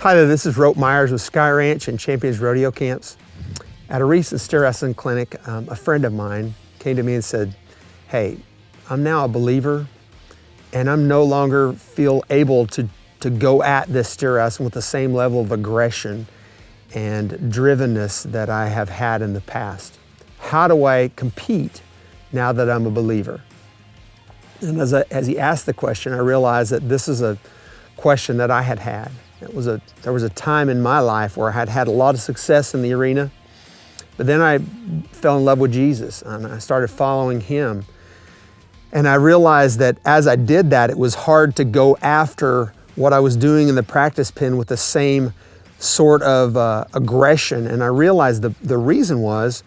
Hi there, this is Rope Myers with Sky Ranch and Champions Rodeo Camps. At a recent steer wrestling clinic, a friend of mine came to me and said, hey, I'm now a believer and I'm no longer feel able to go at this steer wrestling with the same level of aggression and drivenness that I have had in the past. How do I compete now that I'm a believer? And as he asked the question, I realized that this is a question that I had had. There was a time in my life where I had had a lot of success in the arena, but then I fell in love with Jesus and I started following him. And I realized that as I did that, it was hard to go after what I was doing in the practice pen with the same sort of aggression. And I realized the reason was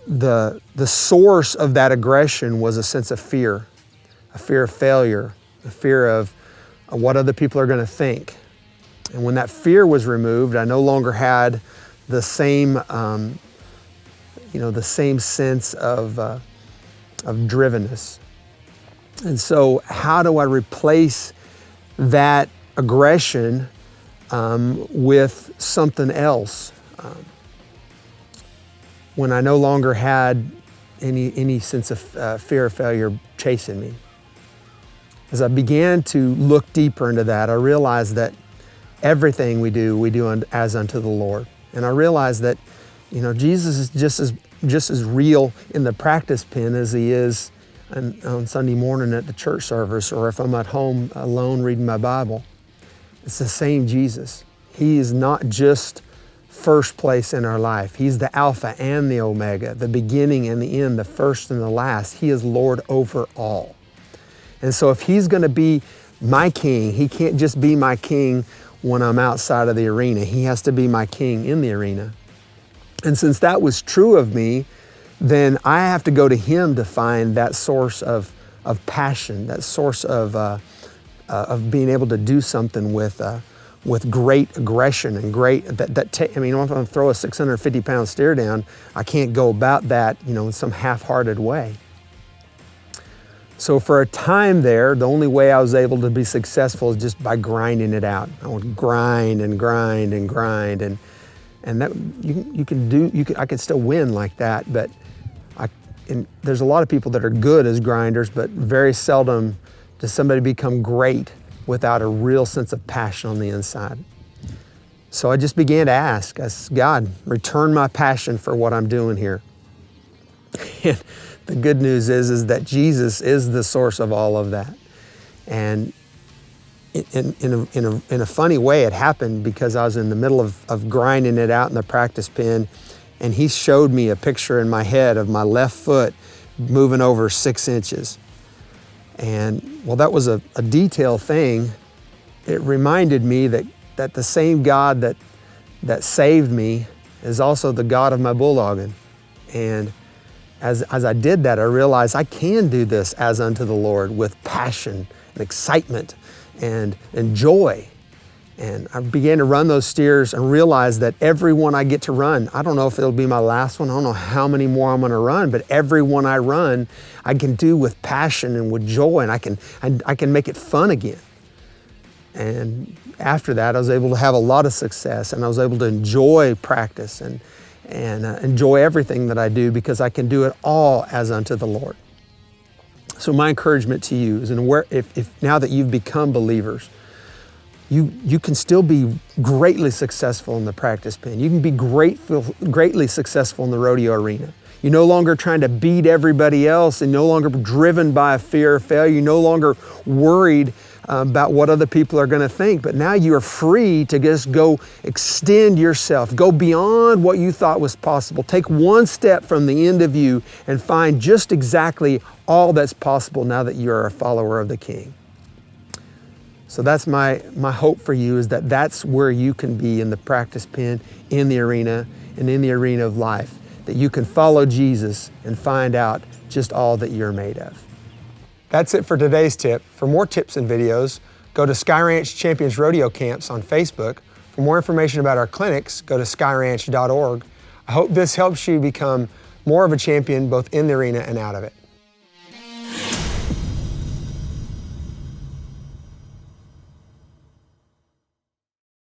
the source of that aggression was a sense of fear of failure, a fear of what other people are going to think. And when that fear was removed, I no longer had the same, the same sense of drivenness. And so, how do I replace that aggression with something else? When I no longer had any sense of fear of failure chasing me. As I began to look deeper into that, I realized that everything we do as unto the Lord. And I realized that, Jesus is just as real in the practice pen as he is on Sunday morning at the church service, or if I'm at home alone reading my Bible. It's the same Jesus. He is not just first place in our life. He's the Alpha and the Omega, the beginning and the end, the first and the last. He is Lord over all. And so if he's going to be my king, he can't just be my king when I'm outside of the arena. He has to be my king in the arena. And since that was true of me, then I have to go to him to find that source of passion, that source of being able to do something with great aggression and great, if I'm going to throw a 650-pound steer down, I can't go about that, in some half-hearted way. So for a time there, the only way I was able to be successful is just by grinding it out. I would grind and grind and grind, and that I could still win like that. But there's a lot of people that are good as grinders, but very seldom does somebody become great without a real sense of passion on the inside. So I just began to ask God, return my passion for what I'm doing here. And the good news is that Jesus is the source of all of that. And in a funny way, it happened because I was in the middle of grinding it out in the practice pen, and he showed me a picture in my head of my left foot moving over 6 inches. And well, that was a detail thing. It reminded me that the same God that saved me is also the God of my bulldogging. And as I did that, I realized I can do this as unto the Lord with passion and excitement and joy. And I began to run those steers and realized that every one I get to run, I don't know if it'll be my last one, I don't know how many more I'm gonna run, but every one I run, I can do with passion and with joy, and I can make it fun again. And after that, I was able to have a lot of success, and I was able to enjoy practice and enjoy everything that I do because I can do it all as unto the Lord. So my encouragement to you is, if now that you've become believers, you can still be greatly successful in the practice pen. You can be greatly successful in the rodeo arena. You're no longer trying to beat everybody else and no longer driven by a fear of failure. You're no longer worried about what other people are going to think, but now you are free to just go extend yourself, go beyond what you thought was possible. Take one step from the end of you and find just exactly all that's possible now that you are a follower of the King. So that's my hope for you, is that that's where you can be in the practice pen, in the arena, and in the arena of life, that you can follow Jesus and find out just all that you're made of. That's it for today's tip. For more tips and videos, go to Sky Ranch Champions Rodeo Camps on Facebook. For more information about our clinics, go to skyranch.org. I hope this helps you become more of a champion both in the arena and out of it.